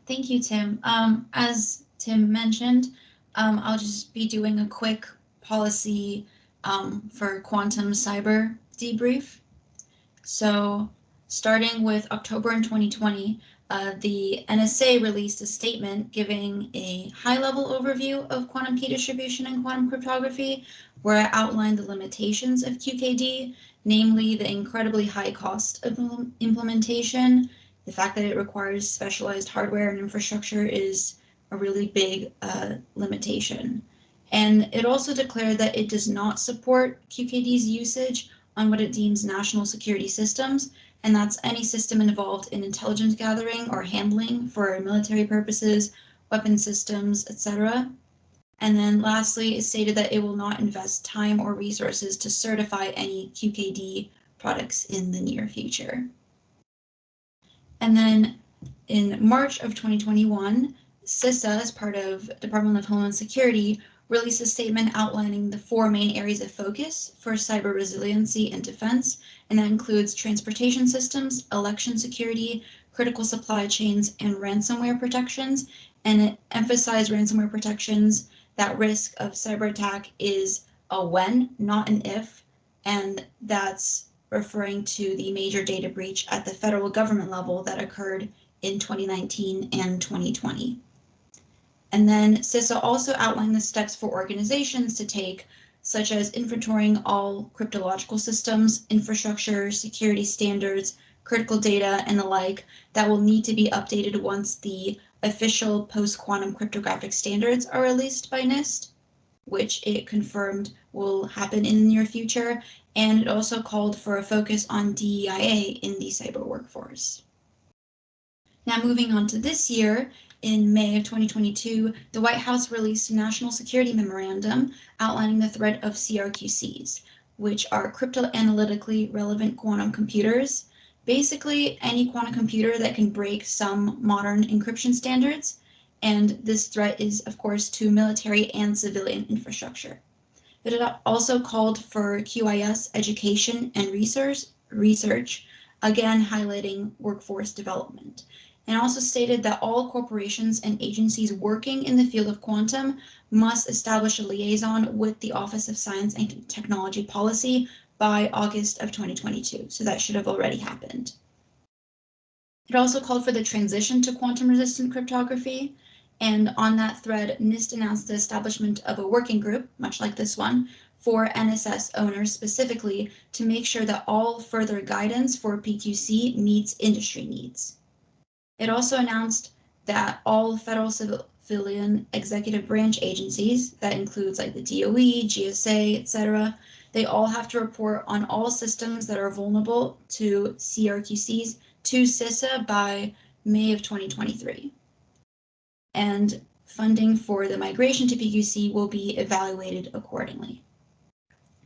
Thank you, Tim. As Tim mentioned, I'll just be doing a quick policy for quantum cyber debrief. So starting with October in 2020, the NSA released a statement giving a high-level overview of quantum key distribution and quantum cryptography, where it outlined the limitations of QKD, namely the incredibly high cost of implementation. The fact that it requires specialized hardware and infrastructure is a really big limitation. And it also declared that it does not support QKD's usage on what it deems national security systems, and that's any system involved in intelligence gathering or handling for military purposes, weapon systems, etc. And then lastly, it stated that it will not invest time or resources to certify any QKD products in the near future. And then in March of 2021, CISA, as part of Department of Homeland Security, released a statement outlining the 4 main areas of focus for cyber resiliency and defense, and that includes transportation systems, election security, critical supply chains, and ransomware protections. And it emphasized ransomware protections. That risk of cyber attack is a when, not an if, and that's referring to the major data breach at the federal government level that occurred in 2019 and 2020. And then CISA also outlined the steps for organizations to take, such as inventorying all cryptological systems, infrastructure, security standards, critical data, and the like, that will need to be updated once the official post-quantum cryptographic standards are released by NIST, which it confirmed will happen in the near future. And it also called for a focus on DEIA in the cyber workforce. Now moving on to this year, in May of 2022, the White House released a national security memorandum outlining the threat of CRQCs, which are crypto-analytically relevant quantum computers. Basically, any quantum computer that can break some modern encryption standards, and this threat is, of course, to military and civilian infrastructure. It also called for QIS education and research, again highlighting workforce development, and also stated that all corporations and agencies working in the field of quantum must establish a liaison with the Office of Science and Technology Policy by August of 2022, so that should have already happened. It also called for the transition to quantum-resistant cryptography, and on that thread, NIST announced the establishment of a working group, much like this one, for NSS owners specifically to make sure that all further guidance for PQC meets industry needs. It also announced that all federal civilian executive branch agencies, that includes like the DOE, GSA, etc., they all have to report on all systems that are vulnerable to CRQCs to CISA by May of 2023. And funding for the migration to PQC will be evaluated accordingly.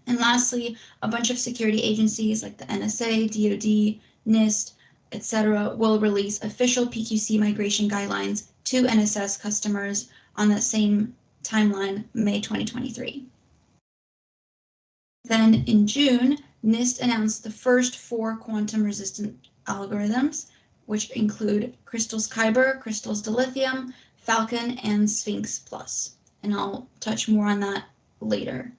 And lastly, a bunch of security agencies like the NSA, DoD, NIST, etc., will release official PQC migration guidelines to NSS customers on that same timeline, May 2023. Then in June, NIST announced the first 4 quantum-resistant algorithms, which include Crystal's Kyber, Crystal's Dilithium, Falcon, and Sphinx Plus. And I'll touch more on that later.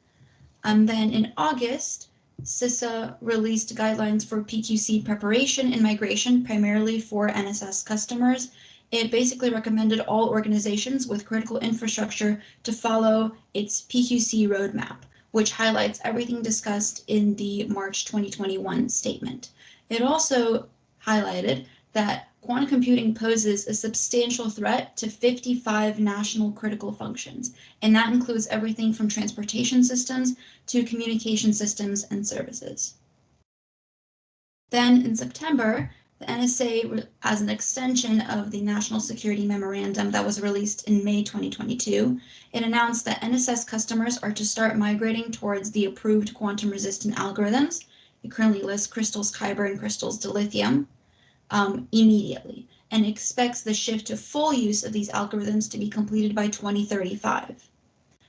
And then in August, CISA released guidelines for PQC preparation and migration, primarily for NSS customers. It basically recommended all organizations with critical infrastructure to follow its PQC roadmap, which highlights everything discussed in the March 2021 statement. It also highlighted that quantum computing poses a substantial threat to 55 national critical functions, and that includes everything from transportation systems to communication systems and services. Then in September, the NSA, as an extension of the National Security Memorandum that was released in May 2022, it announced that NSS customers are to start migrating towards the approved quantum-resistant algorithms. It currently lists Crystal's Kyber and Crystal's Dilithium immediately, and expects the shift to full use of these algorithms to be completed by 2035.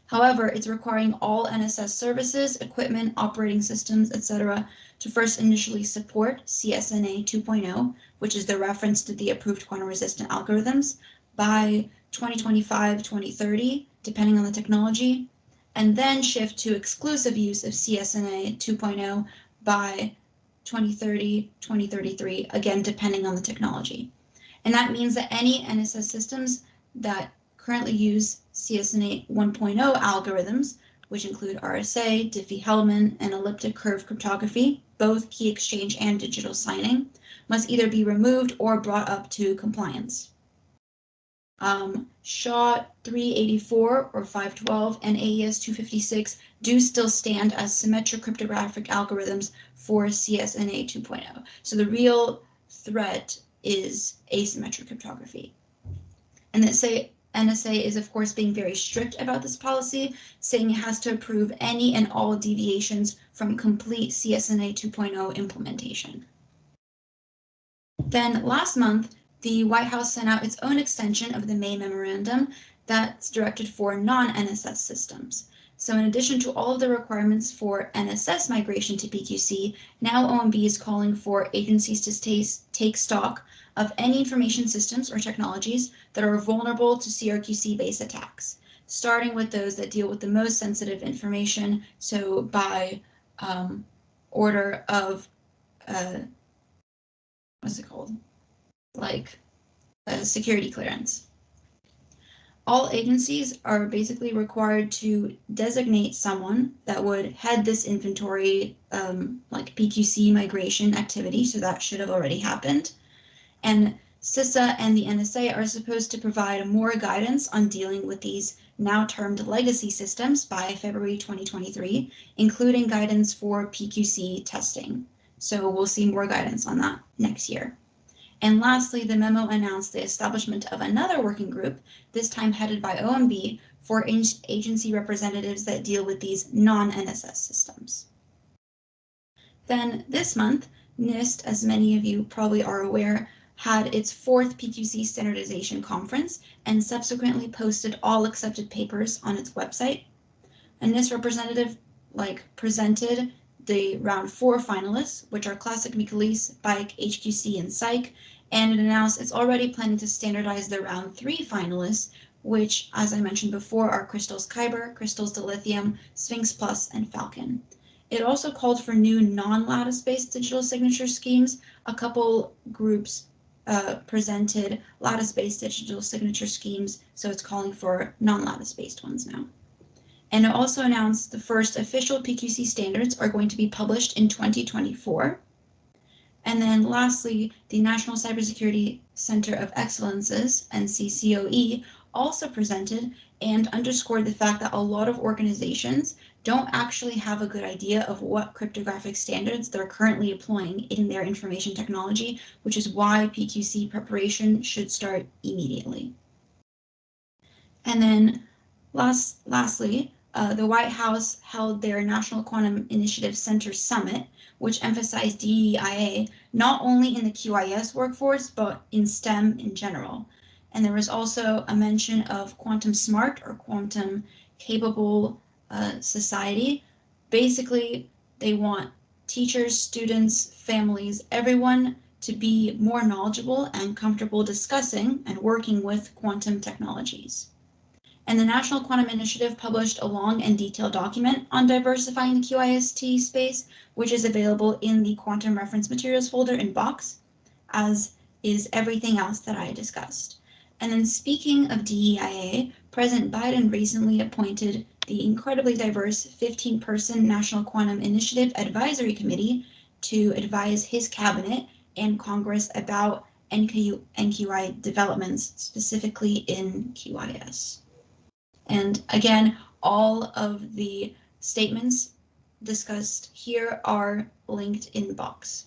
However, it's requiring all NSS services, equipment, operating systems, etc., to first initially support CSNA 2.0, which is the reference to the approved quantum-resistant algorithms, by 2025, 2030, depending on the technology, and then shift to exclusive use of CSNA 2.0 by 2030, 2033, again, depending on the technology. And that means that any NSS systems that currently use CSNA 1.0 algorithms, which include RSA, Diffie-Hellman, and elliptic curve cryptography, both key exchange and digital signing, must either be removed or brought up to compliance. SHA 384 or 512 and AES 256 do still stand as symmetric cryptographic algorithms for CSNA 2.0. So the real threat is asymmetric cryptography. And NSA is, of course, being very strict about this policy, saying it has to approve any and all deviations from complete CSNA 2.0 implementation. Then last month, the White House sent out its own extension of the May memorandum that's directed for non-NSS systems. So in addition to all of the requirements for NSS migration to PQC, now OMB is calling for agencies to take stock of any information systems or technologies that are vulnerable to CRQC-based attacks, starting with those that deal with the most sensitive information, so by order of, what's it called? Like security clearance. All agencies are basically required to designate someone that would head this inventory, like PQC migration activity, so that should have already happened. And CISA and the NSA are supposed to provide more guidance on dealing with these now termed legacy systems by February 2023, including guidance for PQC testing. So we'll see more guidance on that next year. And lastly, the memo announced the establishment of another working group, this time headed by OMB, for agency representatives that deal with these non-NSS systems. Then this month, NIST, as many of you probably are aware, had its 4th PQC standardization conference and subsequently posted all accepted papers on its website. A NIST representative presented the round 4 finalists, which are Classic Michaelis, Bike, HQC, and Psych, and it announced it's already planning to standardize the round 3 finalists, which, as I mentioned before, are Crystals Kyber, Crystals Dilithium, Sphinx Plus, and Falcon. It also called for new non-lattice-based digital signature schemes. A couple groups presented lattice-based digital signature schemes, so it's calling for non-lattice-based ones now. And it also announced the first official PQC standards are going to be published in 2024. And then lastly, the National Cybersecurity Center of Excellences, NCCOE, also presented and underscored the fact that a lot of organizations don't actually have a good idea of what cryptographic standards they're currently employing in their information technology, which is why PQC preparation should start immediately. And then lastly, the White House held their National Quantum Initiative Center Summit, which emphasized DE-IA not only in the QIS workforce, but in STEM in general. And there was also a mention of quantum smart or quantum capable society. Basically, they want teachers, students, families, everyone to be more knowledgeable and comfortable discussing and working with quantum technologies. And the National Quantum Initiative published a long and detailed document on diversifying the QIST space, which is available in the Quantum Reference Materials folder in Box, as is everything else that I discussed. And then speaking of DEIA, President Biden recently appointed the incredibly diverse 15-person National Quantum Initiative Advisory Committee to advise his cabinet and Congress about NQI developments, specifically in QIS. And again, all of the statements discussed here are linked in Box.